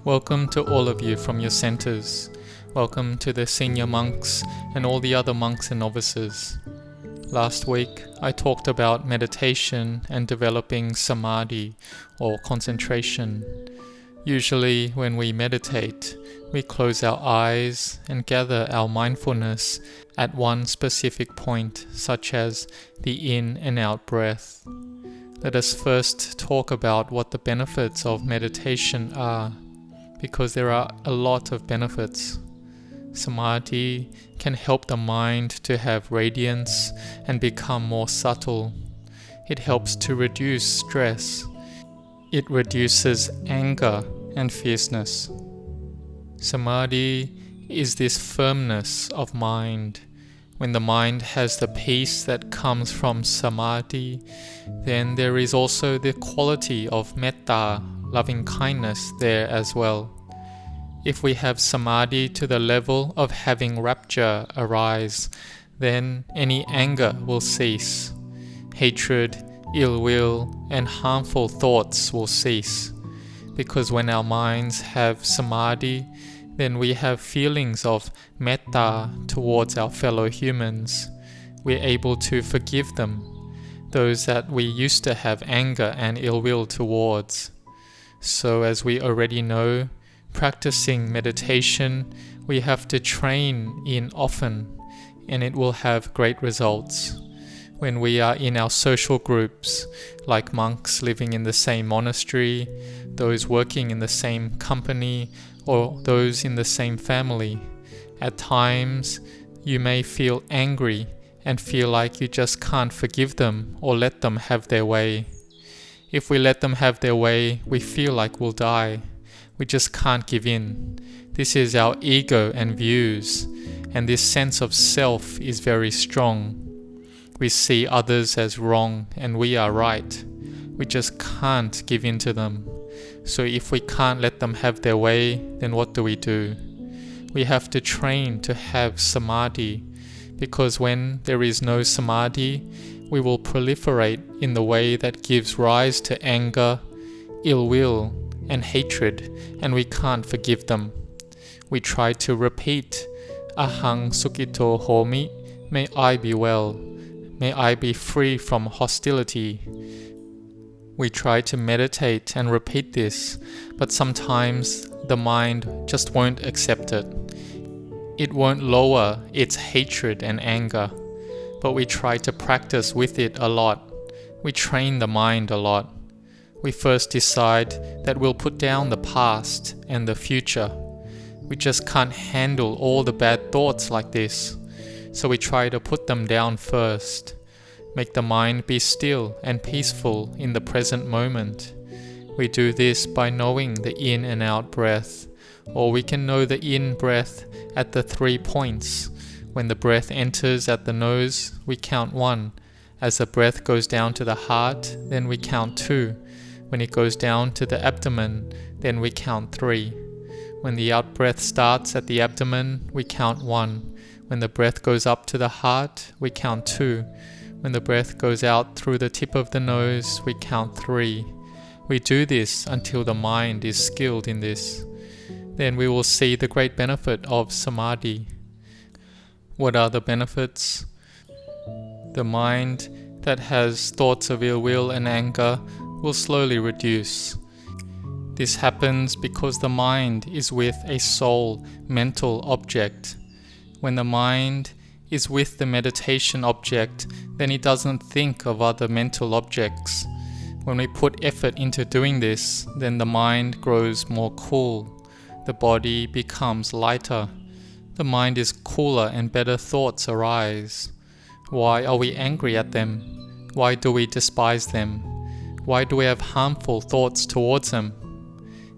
Welcome to all of you from your centers. Welcome to the senior monks and all the other monks and novices. Last week, I talked about meditation and developing samadhi or concentration. Usually, when we meditate, we close our eyes and gather our mindfulness at one specific point, such as the in and out breath. Let us first talk about what the benefits of meditation are, because there are a lot of benefits. Samadhi can help the mind to have radiance and become more subtle. It helps to reduce stress. It reduces anger and fierceness. Samadhi is this firmness of mind. When the mind has the peace that comes from samadhi, then there is also the quality of metta, loving kindness, there as well. If we have samadhi to the level of having rapture arise, then any anger will cease. Hatred, ill will, and harmful thoughts will cease. Because when our minds have samadhi, then we have feelings of metta towards our fellow humans. We're able to forgive them, those that we used to have anger and ill will towards. So as we already know, practicing meditation, we have to train in often, and it will have great results. When we are in our social groups, like monks living in the same monastery, those working in the same company, or those in the same family, at times you may feel angry and feel like you just can't forgive them or let them have their way. If we let them have their way, we feel like we'll die. We just can't give in. This is our ego and views, and this sense of self is very strong. We see others as wrong and we are right. We just can't give in to them. So if we can't let them have their way, then what do? We have to train to have samadhi, because when there is no samadhi, we will proliferate in the way that gives rise to anger, ill will, and hatred, and we can't forgive them. We try to repeat, Ahang Sukhito Homi, may I be well, may I be free from hostility. We try to meditate and repeat this, but sometimes the mind just won't accept it. It won't lower its hatred and anger, but we try to practice with it a lot. We train the mind a lot. We first decide that we'll put down the past and the future. We just can't handle all the bad thoughts like this, so we try to put them down first. Make the mind be still and peaceful in the present moment. We do this by knowing the in and out breath, or we can know the in breath at the 3 points. When the breath enters at the nose, we count 1. As the breath goes down to the heart, then we count 2. When it goes down to the abdomen, then we count 3. When the out breath starts at the abdomen, we count 1. When the breath goes up to the heart, we count 2. When the breath goes out through the tip of the nose, we count 3. We do this until the mind is skilled in this. Then we will see the great benefit of samadhi. What are the benefits? The mind that has thoughts of ill will and anger will slowly reduce. This happens because the mind is with a soul mental object. When the mind is with the meditation object, then it doesn't think of other mental objects. When we put effort into doing this, then the mind grows more cool. The body becomes lighter. The mind is cooler and better thoughts arise. Why are we angry at them? Why do we despise them? Why do we have harmful thoughts towards them?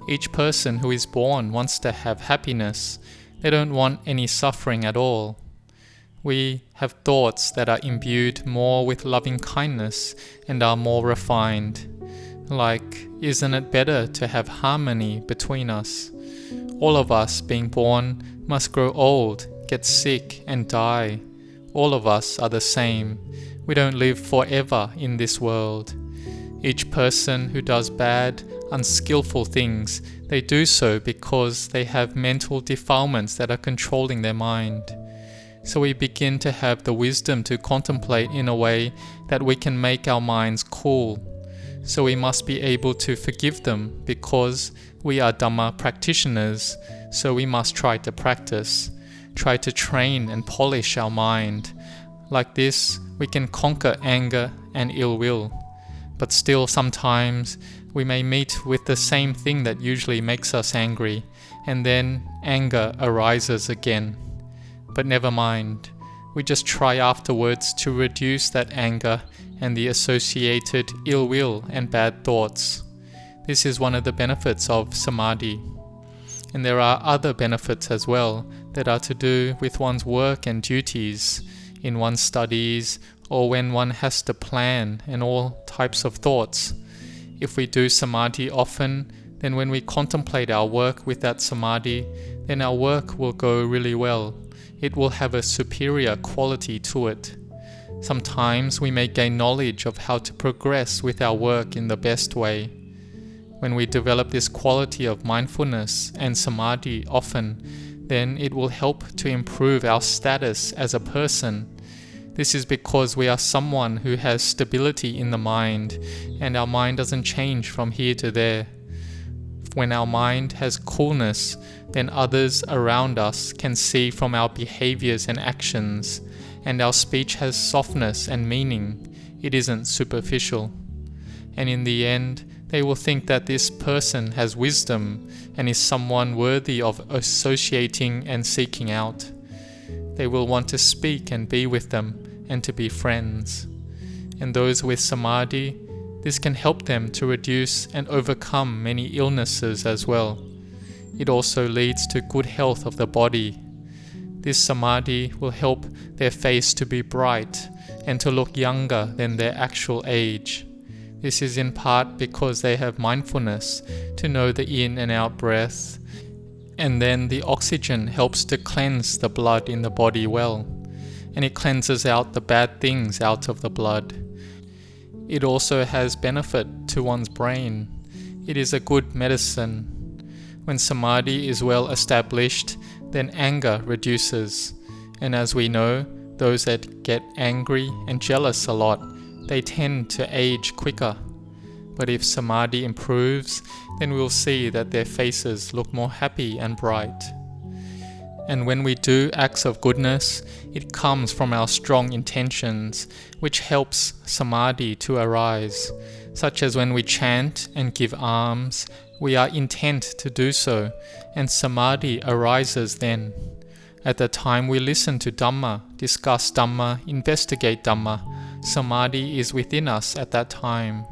Each person who is born wants to have happiness. They don't want any suffering at all. We have thoughts that are imbued more with loving kindness and are more refined. Like, isn't it better to have harmony between us? All of us being born must grow old, get sick and die. All of us are the same. We don't live forever in this world. Each person who does bad unskillful things, they do so because they have mental defilements that are controlling their mind. So we begin to have the wisdom to contemplate in a way that we can make our minds cool. So we must be able to forgive them because we are Dhamma practitioners, so we must try to practice, try to train and polish our mind. Like this, we can conquer anger and ill will. But still sometimes we may meet with the same thing that usually makes us angry, and then anger arises again. But never mind, we just try afterwards to reduce that anger and the associated ill will and bad thoughts. This is one of the benefits of Samadhi. And there are other benefits as well that are to do with one's work and duties, in one's studies, or when one has to plan, and all types of thoughts. If we do Samadhi often, then when we contemplate our work with that Samadhi, then our work will go really well. It will have a superior quality to it. Sometimes we may gain knowledge of how to progress with our work in the best way. When we develop this quality of mindfulness and Samadhi often, then it will help to improve our status as a person. This is because we are someone who has stability in the mind, and our mind doesn't change from here to there. When our mind has coolness, then others around us can see from our behaviors and actions, and our speech has softness and meaning. It isn't superficial. And in the end, they will think that this person has wisdom and is someone worthy of associating and seeking out. They will want to speak and be with them and to be friends. And those with Samadhi, this can help them to reduce and overcome many illnesses as well. It also leads to good health of the body. This Samadhi will help their face to be bright and to look younger than their actual age. This is in part because they have mindfulness to know the in and out breath, and then the oxygen helps to cleanse the blood in the body well, and it cleanses out the bad things out of the blood. It also has benefit to one's brain. It is a good medicine. When Samadhi is well established, then anger reduces, and as we know, those that get angry and jealous a lot, they tend to age quicker. But if Samadhi improves, then we'll see that their faces look more happy and bright. And when we do acts of goodness, it comes from our strong intentions, which helps Samadhi to arise, such as when we chant and give alms, we are intent to do so, and Samadhi arises then. At the time we listen to Dhamma, discuss Dhamma, investigate Dhamma, Samadhi is within us at that time.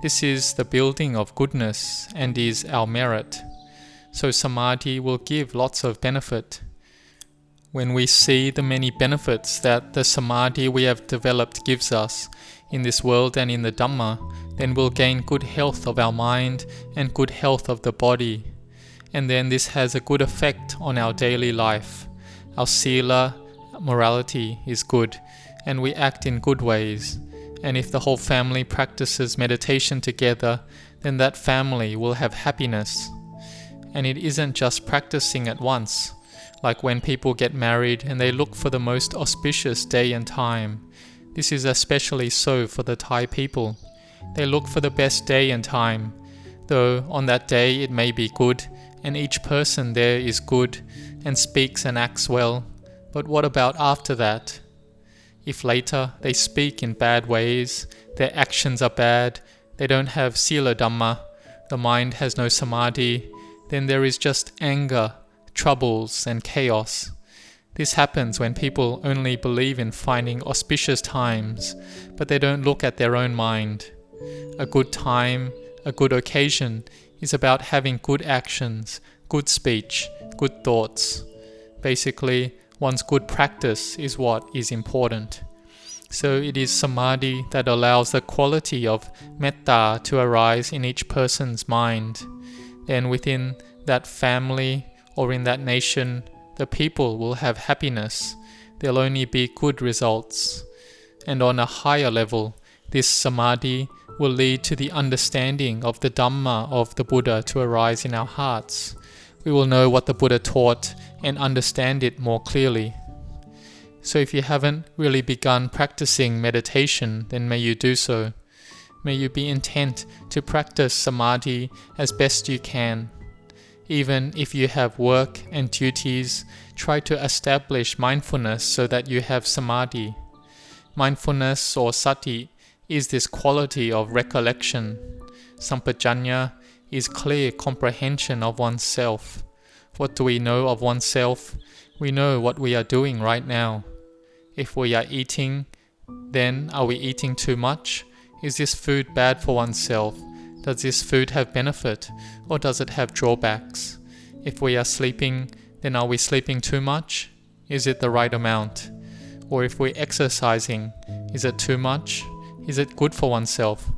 This is the building of goodness and is our merit. So Samadhi will give lots of benefit. When we see the many benefits that the Samadhi we have developed gives us in this world and in the Dhamma, then we'll gain good health of our mind and good health of the body. And then this has a good effect on our daily life. Our sila, morality is good, and we act in good ways. And if the whole family practices meditation together, then that family will have happiness. And it isn't just practicing at once, like when people get married and they look for the most auspicious day and time. This is especially so for the Thai people. They look for the best day and time, though on that day it may be good, and each person there is good and speaks and acts well. But what about after that? If later they speak in bad ways, their actions are bad, they don't have sila dhamma, the mind has no samadhi, then there is just anger, troubles and chaos. This happens when people only believe in finding auspicious times, but they don't look at their own mind. A good time, a good occasion, is about having good actions, good speech, good thoughts. Basically, one's good practice is what is important. So it is samadhi that allows the quality of metta to arise in each person's mind. Then within that family or in that nation, the people will have happiness. There'll only be good results. And on a higher level, this samadhi will lead to the understanding of the Dhamma of the Buddha to arise in our hearts. We will know what the Buddha taught and understand it more clearly. So if you haven't really begun practicing meditation, then may you do so. May you be intent to practice samadhi as best you can. Even if you have work and duties, try to establish mindfulness so that you have samadhi. Mindfulness or sati is this quality of recollection. Sampajanya is clear comprehension of oneself. What do we know of oneself? We know what we are doing right now. If we are eating, then are we eating too much? Is this food bad for oneself? Does this food have benefit, or does it have drawbacks? If we are sleeping, then are we sleeping too much? Is it the right amount? Or if we're exercising, is it too much? Is it good for oneself?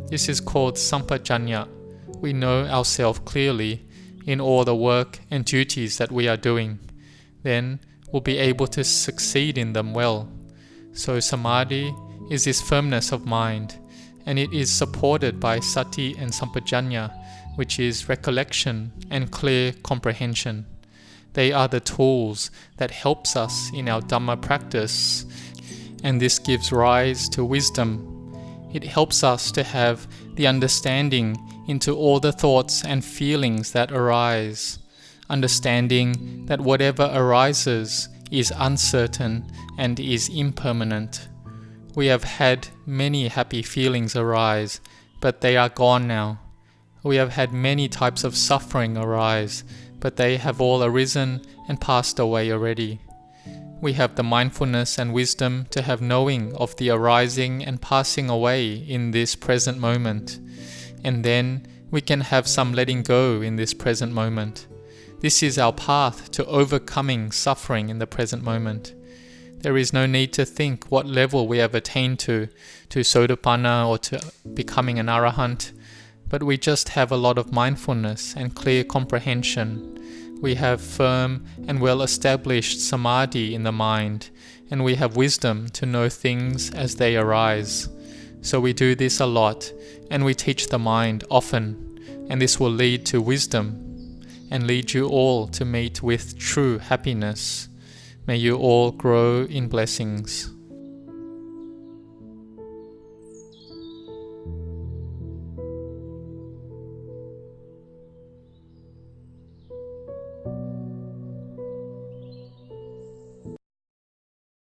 This is called sampajanya. We know ourselves clearly in all the work and duties that we are doing. Then we'll be able to succeed in them well. So samadhi is this firmness of mind, and it is supported by sati and sampajanya, which is recollection and clear comprehension. They are the tools that helps us in our Dhamma practice, and this gives rise to wisdom. It helps us to have the understanding into all the thoughts and feelings that arise, understanding that whatever arises is uncertain and is impermanent. We have had many happy feelings arise, but they are gone now. We have had many types of suffering arise, but they have all arisen and passed away already. We have the mindfulness and wisdom to have knowing of the arising and passing away in this present moment. And then we can have some letting go in this present moment. This is our path to overcoming suffering in the present moment. There is no need to think what level we have attained to Sotapanna or to becoming an Arahant, but we just have a lot of mindfulness and clear comprehension. We have firm and well-established samadhi in the mind, and we have wisdom to know things as they arise. So we do this a lot, and we teach the mind often, and this will lead to wisdom and lead you all to meet with true happiness. May you all grow in blessings.